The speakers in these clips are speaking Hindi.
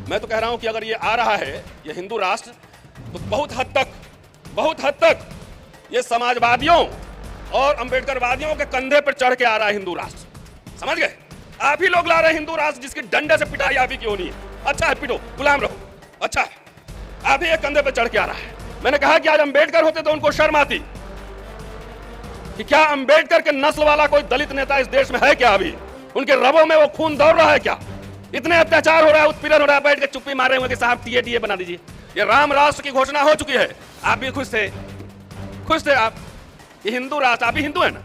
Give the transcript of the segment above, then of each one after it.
मैं तो कह रहा हूं कि अगर ये आ रहा है ये हिंदू राष्ट्र, तो बहुत हद तक ये समाजवादियों और अंबेडकरवादियों के कंधे पर चढ़ के आ रहा है हिंदू राष्ट्र। समझ गए? आप ही लोग ला रहे हैं हिंदू राष्ट्र, जिसकी डंडे से पिटाई आप ही की होनी है। अच्छा है, पिटो, गुलाम रहो, अच्छा है, आप ही एक कंधे पर चढ़ के आ रहा है। मैंने कहा कि आज अंबेडकर होते तो उनको शर्म आती कि क्या अंबेडकर के नस्ल वाला कोई दलित नेता इस देश में है क्या? अभी उनके रगों में वो खून दौड़ रहा है क्या? इतने अत्याचार हो रहा है, उत्पीड़न हो रहा है, बैठ के चुप्पी मारे हुए कि साहब टीए बना दीजिए। ये राम राष्ट्र की घोषणा हो चुकी है, आप भी खुश थे आप। ये हिंदू राष्ट्र, आप भी हिंदू है ना,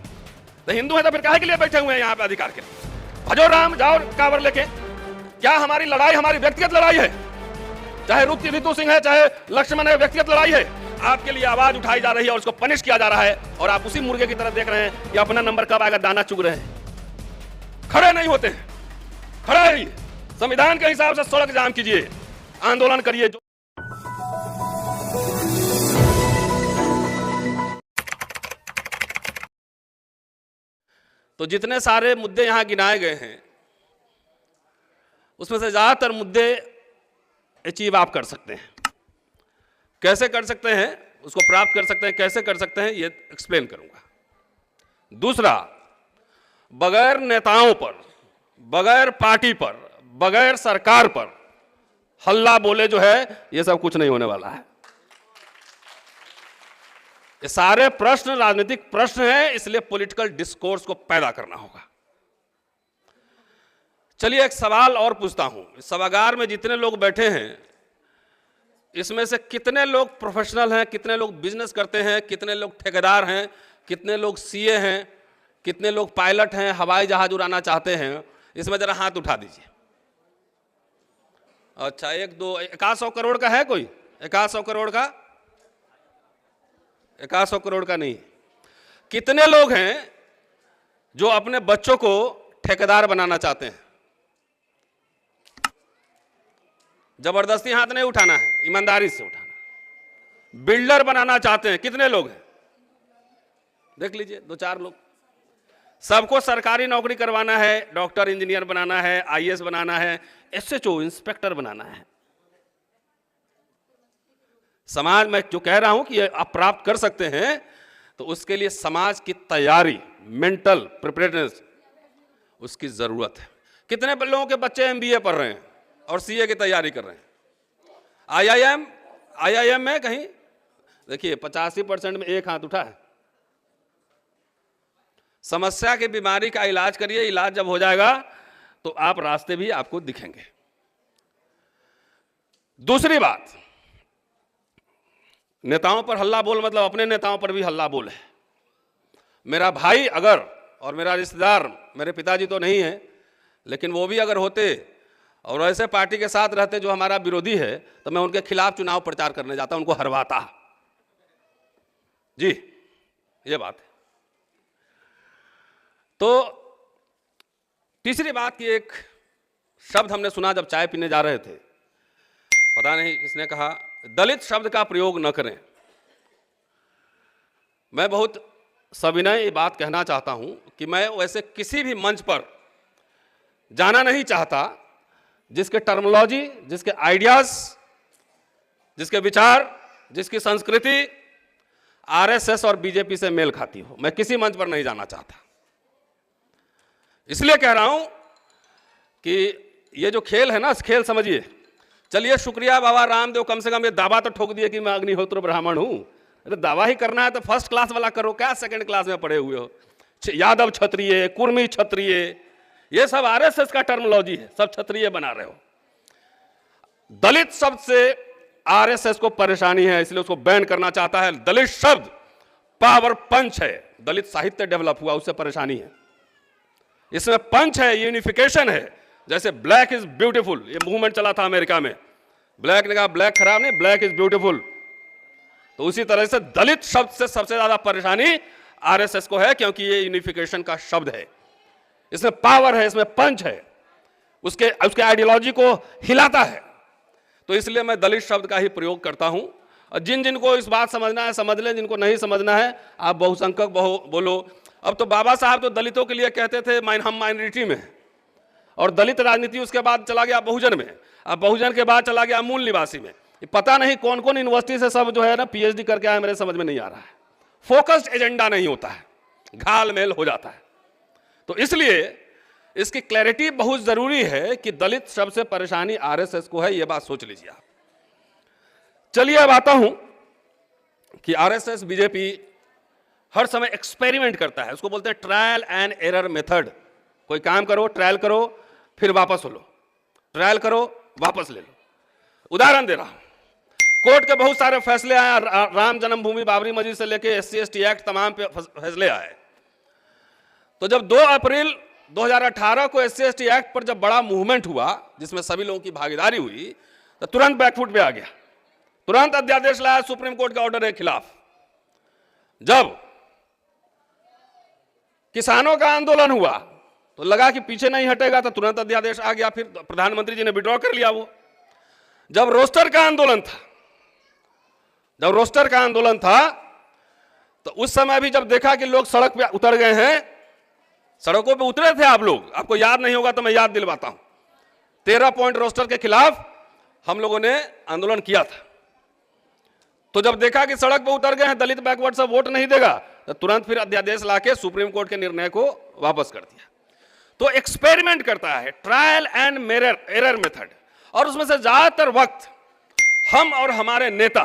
तो हिंदू है तो फिर काहे के लिए बैठे हुए हैं यहाँ पे अधिकार के? भजो राम, जाओ कांवर लेके। क्या हमारी लड़ाई हमारी व्यक्तिगत लड़ाई है? चाहे ऋतु सिंह है, चाहे लक्ष्मण है, व्यक्तिगत लड़ाई है। आपके लिए आवाज उठाई जा रही है और उसको पनिश किया जा रहा है, और आप उसी मुर्गे की तरह देख रहे हैं कि अपना नंबर कब आएगा, दाना चुग रहे हैं। खड़े नहीं होते हैं, खड़े रहिए, संविधान के हिसाब से सड़क जाम कीजिए, आंदोलन करिए। तो जितने सारे मुद्दे यहां गिनाए गए हैं, उसमें से ज्यादातर मुद्दे अचीव आप कर सकते हैं। कैसे कर सकते हैं, उसको प्राप्त कर सकते हैं, कैसे कर सकते हैं, ये एक्सप्लेन करूंगा। दूसरा, बगैर नेताओं पर, बगैर पार्टी पर, बगैर सरकार पर हल्ला बोले जो है, ये सब कुछ नहीं होने वाला है। ये सारे प्रश्न राजनीतिक प्रश्न हैं, इसलिए पॉलिटिकल डिस्कोर्स को पैदा करना होगा। चलिए एक सवाल और पूछता हूं। इस सभागार में जितने लोग बैठे हैं, इसमें से कितने लोग प्रोफेशनल हैं, कितने लोग बिजनेस करते हैं, कितने लोग ठेकेदार हैं, कितने लोग सीए हैं, कितने लोग पायलट हैं, हवाई जहाज उड़ाना चाहते हैं? इसमें जरा हाथ उठा दीजिए। अच्छा, 100 करोड़ का है कोई? 100 करोड़ का? 100 करोड़ का नहीं। कितने लोग हैं जो अपने बच्चों को ठेकेदार बनाना चाहते हैं? जबरदस्ती हाथ नहीं उठाना है, ईमानदारी से उठाना। बिल्डर बनाना चाहते हैं, कितने लोग हैं? देख लीजिए, 2-4 लोग। सबको सरकारी नौकरी करवाना है, डॉक्टर इंजीनियर बनाना है, आईएएस बनाना है, एसएचओ इंस्पेक्टर बनाना है। समाज में जो कह रहा हूं कि आप प्राप्त कर सकते हैं, तो उसके लिए समाज की तैयारी, मेंटल प्रिपरेटनेस, उसकी जरूरत है। कितने लोगों के बच्चे एमबीए पढ़ रहे हैं और सीए की तैयारी कर रहे हैं? आईआईएम में कहीं देखिए 85% में एक हाथ उठा है। समस्या की बीमारी का इलाज करिए, इलाज जब हो जाएगा तो आप रास्ते भी आपको दिखेंगे। दूसरी बात, नेताओं पर हल्ला बोल मतलब अपने नेताओं पर भी हल्ला बोल है। मेरा भाई अगर, और मेरा रिश्तेदार, मेरे पिताजी तो नहीं है, लेकिन वो भी अगर होते और ऐसे पार्टी के साथ रहते जो हमारा विरोधी है, तो मैं उनके खिलाफ चुनाव प्रचार करने जाता, उनको हरवाता। जी, ये बात है। तो तीसरी बात की, एक शब्द हमने सुना जब चाय पीने जा रहे थे, पता नहीं किसने कहा, दलित शब्द का प्रयोग न करें। मैं बहुत सविनय ये बात कहना चाहता हूं कि मैं वैसे किसी भी मंच पर जाना नहीं चाहता जिसके टर्मिनोलॉजी, जिसके आइडियाज, जिसके विचार, जिसकी संस्कृति आरएसएस और बीजेपी से मेल खाती हो। मैं किसी मंच पर नहीं जाना चाहता। इसलिए कह रहा हूं कि ये जो खेल है ना, इस खेल समझिए। चलिए शुक्रिया बाबा रामदेव, कम से कम ये दावा तो ठोक दिए कि मैं अग्निहोत्र ब्राह्मण हूं। अरे दावा ही करना है तो फर्स्ट क्लास वाला करो, क्या सेकंड क्लास में पढ़े हुए हो? यादव क्षत्रिय, कुर्मी क्षत्रिय, ये सब आरएसएस का टर्मिनोलॉजी है, सब क्षत्रिय बना रहे हो। दलित शब्द से आरएसएस को परेशानी है, इसलिए उसको बैन करना चाहता है। दलित शब्द पावर पंच है, दलित साहित्य डेवलप हुआ, उससे परेशानी है। इसमें पंच है, यूनिफिकेशन है। जैसे ब्लैक इज ब्यूटीफुल, ये मूवमेंट चला था अमेरिका में, ब्लैक ने कहा ब्लैक खराब नहीं, ब्लैक इज ब्यूटीफुल। तो उसी तरह से दलित शब्द से सबसे ज्यादा परेशानी आरएसएस को है, क्योंकि ये यूनिफिकेशन का शब्द है, इसमें पावर है, इसमें पंच है, उसके आइडियोलॉजी को हिलाता है। तो इसलिए मैं दलित शब्द का ही प्रयोग करता हूं। और जिनको इस बात समझना है समझ लें, जिनको नहीं समझना है आप बहुसंख्यक बोलो। अब तो बाबा साहब तो दलितों के लिए कहते थे हम माइनॉरिटी में, और दलित राजनीति उसके बाद चला गया बहुजन में, अब बहुजन के बाद चला गया मूल निवासी में। पता नहीं कौन कौन यूनिवर्सिटी से सब जो है ना पीएचडी करके आया, मेरे समझ में नहीं आ रहा है। फोकस्ड एजेंडा नहीं होता है, घाल मेल हो जाता है। तो इसलिए इसकी क्लैरिटी बहुत जरूरी है कि दलित शब्द से परेशानी आरएसएस को है, यह बात सोच लीजिए आप। चलिए अब आता हूं कि आरएसएस बीजेपी हर समय एक्सपेरिमेंट करता है, उसको बोलते हैं ट्रायल एंड एरर मेथड। कोई काम करो, ट्रायल करो, फिर वापस लो, ट्रायल करो, वापस ले लो। उदाहरण दे रहा हूं, कोर्ट के बहुत सारे फैसले आए, राम जन्मभूमि, बाबरी मस्जिद से लेके SC/ST एक्ट, तमाम पे फैसले आए। तो जब 2 अप्रैल 2018 को SC/ST एक्ट पर जब बड़ा मूवमेंट हुआ जिसमें सभी लोगों की भागीदारी हुई, तो तुरंत बैकफुट पे आ गया, तुरंत अध्यादेश लाया सुप्रीम कोर्ट के ऑर्डर के खिलाफ। जब किसानों का आंदोलन हुआ तो लगा कि पीछे नहीं हटेगा, तो तुरंत अध्यादेश आ गया, फिर प्रधानमंत्री जी ने विड्रॉ कर लिया वो। जब रोस्टर का आंदोलन था, जब रोस्टर का आंदोलन था तो उस समय भी जब देखा कि लोग सड़क पे उतर गए हैं, सड़कों पे उतरे थे आप लोग, आपको याद नहीं होगा तो मैं याद दिलवाता हूं, 13 पॉइंट रोस्टर के खिलाफ हम लोगों ने आंदोलन किया था। तो जब देखा कि सड़क पे उतर गए हैं, दलित बैकवर्ड सब वोट नहीं देगा, तो तुरंत फिर अध्यादेश लाके सुप्रीम कोर्ट के निर्णय को वापस कर दिया। तो एक्सपेरिमेंट करता है, ट्रायल एंड एरर मेथड, और उसमें से ज्यादातर वक्त हम और हमारे नेता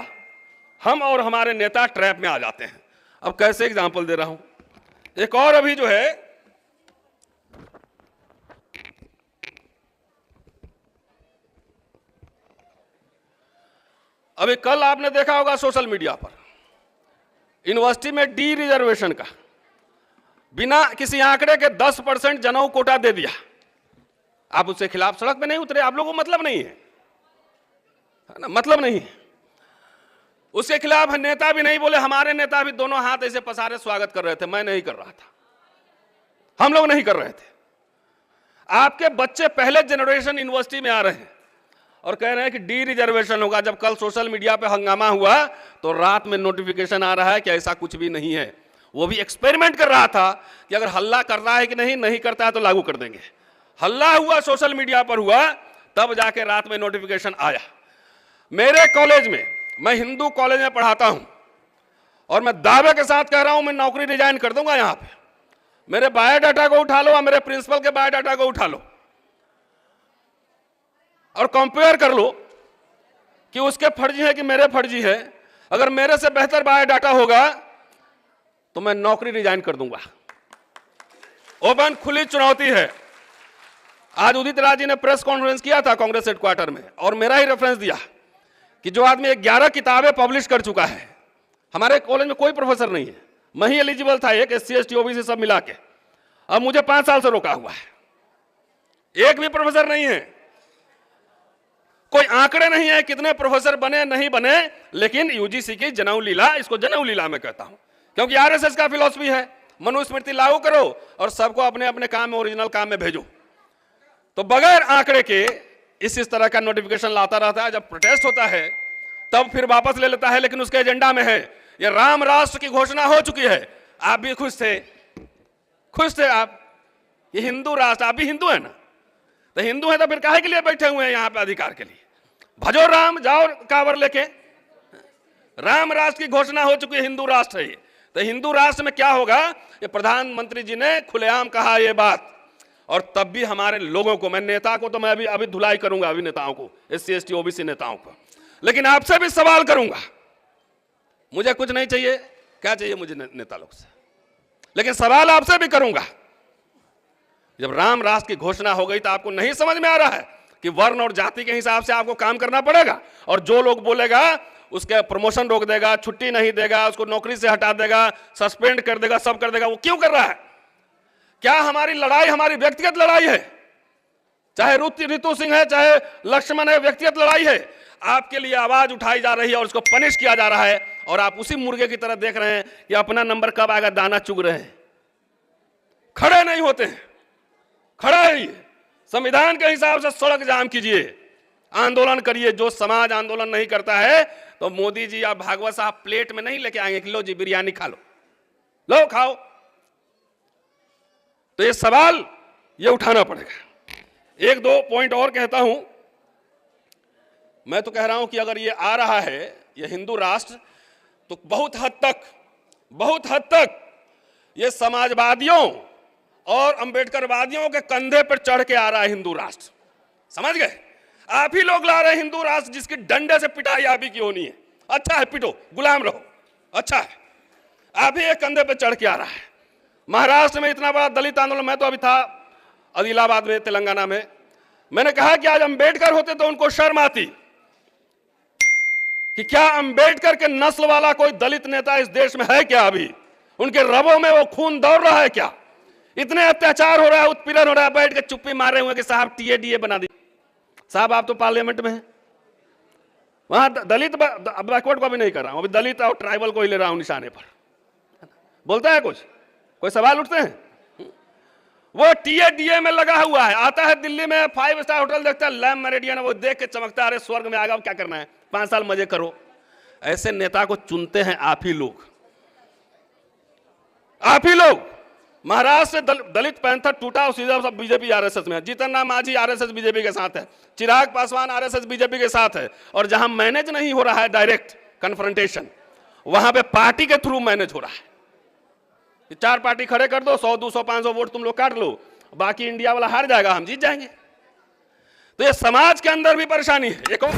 ट्रैप में आ जाते हैं। अब कैसे एग्जांपल दे रहा हूं, एक और अभी जो है अभी कल आपने देखा होगा सोशल मीडिया पर, यूनिवर्सिटी में डी रिजर्वेशन का बिना किसी आंकड़े के 10% जनेऊ कोटा दे दिया। आप उसके खिलाफ सड़क पे नहीं उतरे, आप लोगों को मतलब नहीं है ना, मतलब नहीं है। उसके खिलाफ नेता भी नहीं बोले, हमारे नेता भी दोनों हाथ ऐसे पसारे स्वागत कर रहे थे, मैं नहीं कर रहा था, हम लोग नहीं कर रहे थे। आपके बच्चे पहले जनरेशन यूनिवर्सिटी में आ रहे हैं और कह रहे हैं कि डी रिजर्वेशन होगा। जब कल सोशल मीडिया पे हंगामा हुआ तो रात में नोटिफिकेशन आ रहा है कि ऐसा कुछ भी नहीं है। वो भी एक्सपेरिमेंट कर रहा था कि अगर हल्ला कर रहा है कि नहीं करता है तो लागू कर देंगे। हल्ला हुआ, सोशल मीडिया पर हुआ, तब जाके रात में नोटिफिकेशन आया। मेरे कॉलेज में, मैं हिंदू कॉलेज में पढ़ाता हूं और मैं दावे के साथ कह रहा हूं मैं नौकरी रिजाइन कर दूंगा। यहां पे मेरे बायोडाटा को उठा लो और मेरे प्रिंसिपल के बायोडाटा को उठा लो और कंपेयर कर लो कि उसके फर्जी है कि मेरे फर्जी है। अगर मेरे से बेहतर बायोडाटा होगा तो मैं नौकरी रिजाइन कर दूंगा। ओपन खुली चुनौती है। आज उदित राज जी ने प्रेस कॉन्फ्रेंस किया था कांग्रेस हेडक्वार्टर में और मेरा ही रेफरेंस दिया कि जो आदमी 11 किताबें पब्लिश कर चुका है, हमारे कॉलेज में कोई प्रोफेसर नहीं है, मैं ही एलिजिबल था, एक SC/ST OBC सब मिला के, अब मुझे 5 साल से रोका हुआ है, एक भी प्रोफेसर नहीं है। कोई आंकड़े नहीं है कितने प्रोफेसर बने नहीं बने, लेकिन यूजीसी की जनेऊ लीला, इसको जनेऊ लीला मैं कहता हूं, क्योंकि आरएसएस का फिलॉसफी है मनुस्मृति लागू करो और सबको अपने अपने काम में, ओरिजिनल काम में भेजो। तो बगैर आंकड़े के इस तरह का नोटिफिकेशन लाता रहता है। जब प्रोटेस्ट होता है तब फिर वापस ले लेता है, लेकिन उसके एजेंडा में है ये राम राष्ट्र की घोषणा हो चुकी है। आप भी खुश थे आप, ये हिंदू राष्ट्र, आप भी हिंदू है ना, तो हिंदू है तो फिर काहे के लिए बैठे हुए हैं यहाँ पे अधिकार के लिए? भजो राम, जाओ कावर लेके। राम राष्ट्र की घोषणा हो चुकी है, हिंदू राष्ट्र है ये। तो हिंदू राष्ट्र में क्या होगा, ये प्रधानमंत्री जी ने खुलेआम कहा ये बात, और तब भी हमारे लोगों को, मैं नेता को तो मैं अभी धुलाई करूंगा, अभी नेताओं को, SC/ST OBC नेताओं को, लेकिन आपसे भी सवाल करूंगा। मुझे कुछ नहीं चाहिए, क्या चाहिए मुझे नेता लोग से, लेकिन सवाल आपसे भी करूंगा। जब राम राष्ट्र की घोषणा हो गई तो आपको नहीं समझ में आ रहा है कि वर्ण और जाति के हिसाब से आपको काम करना पड़ेगा, और जो लोग बोलेगा उसके प्रमोशन रोक देगा, छुट्टी नहीं देगा, उसको नौकरी से हटा देगा, सस्पेंड कर देगा, सब कर देगा, वो क्यों कर रहा है? क्या हमारी लड़ाई हमारी व्यक्तिगत लड़ाई है? चाहे रितु सिंह है, चाहे लक्ष्मण है, व्यक्तिगत लड़ाई है। आपके लिए आवाज उठाई जा रही है और उसको पनिश किया जा रहा है, और आप उसी मुर्गे की तरह देख रहे हैं कि अपना नंबर कब आएगा, दाना चुग रहे हैं, खड़े नहीं होते हैं। खड़ा है ये, संविधान के हिसाब से सड़क जाम कीजिए, आंदोलन करिए। जो समाज आंदोलन नहीं करता है तो मोदी जी या भागवत साहब प्लेट में नहीं लेके आएंगे कि लो जी बिरयानी खा लो खाओ। तो ये सवाल ये उठाना पड़ेगा। एक दो पॉइंट और कहता हूं। मैं तो कह रहा हूं कि अगर ये आ रहा है ये हिंदू राष्ट्र, तो बहुत हद तक ये समाजवादियों और अंबेडकरवादियों के कंधे पर चढ़ के आ रहा है हिंदू राष्ट्र। समझ गए? आप ही लोग ला रहे हैं हिंदू राष्ट्र, जिसकी डंडे से पिटाई आप ही की होनी है। अच्छा है, पिटो, गुलाम रहो, अच्छा है। आप ही एक कंधे पर चढ़ के आ रहा है। महाराष्ट्र में इतना बड़ा दलित आंदोलन, मैं तो अभी था आदिलाबाद में, तेलंगाना में, मैंने कहा कि आज अंबेडकर होते तो उनको शर्म आती कि क्या अंबेडकर के नस्ल वाला कोई दलित नेता इस देश में है क्या? अभी उनके रगों में वो खून दौड़ रहा है क्या? इतने अत्याचार हो रहा है, उत्पीड़न हो रहा है, बैठ के चुप्पी मार रहे हुए कि साहब टीएडीए बना दी। साहब आप तो पार्लियामेंट में हैं, वहां दलित बैकवर्ड को भी नहीं कर रहा हूं, अभी दलित और ट्राइबल को ही ले रहा हूं निशाने पर। बोलता है कुछ, कोई सवाल उठते हैं? वो टीएडीए में लगा हुआ है, आता है दिल्ली में 5 स्टार होटल देखता है, लैम्प मेरिडियन, वो देख के चमकता है, अरे स्वर्ग में आ गया, क्या करना है, 5 साल मजे करो। ऐसे नेता को चुनते हैं आप ही लोग, आप ही लोग। महाराष्ट्र से दलित पैंथर टूटा और सीधा सब बीजेपी आरएसएस में है। जीतन राम मांझी आरएसएस बीजेपी के साथ है, चिराग पासवान आरएसएस बीजेपी के साथ है, और जहां मैनेज नहीं हो रहा है डायरेक्ट कन्फ्रंटेशन, वहां पे पार्टी के थ्रू मैनेज हो रहा है। 4 पार्टी खड़े कर दो, 100 200 500 वोट तुम लोग काट लो, बाकी इंडिया वाला हार जाएगा, हम जीत जाएंगे। तो ये समाज के अंदर भी परेशानी है। एक और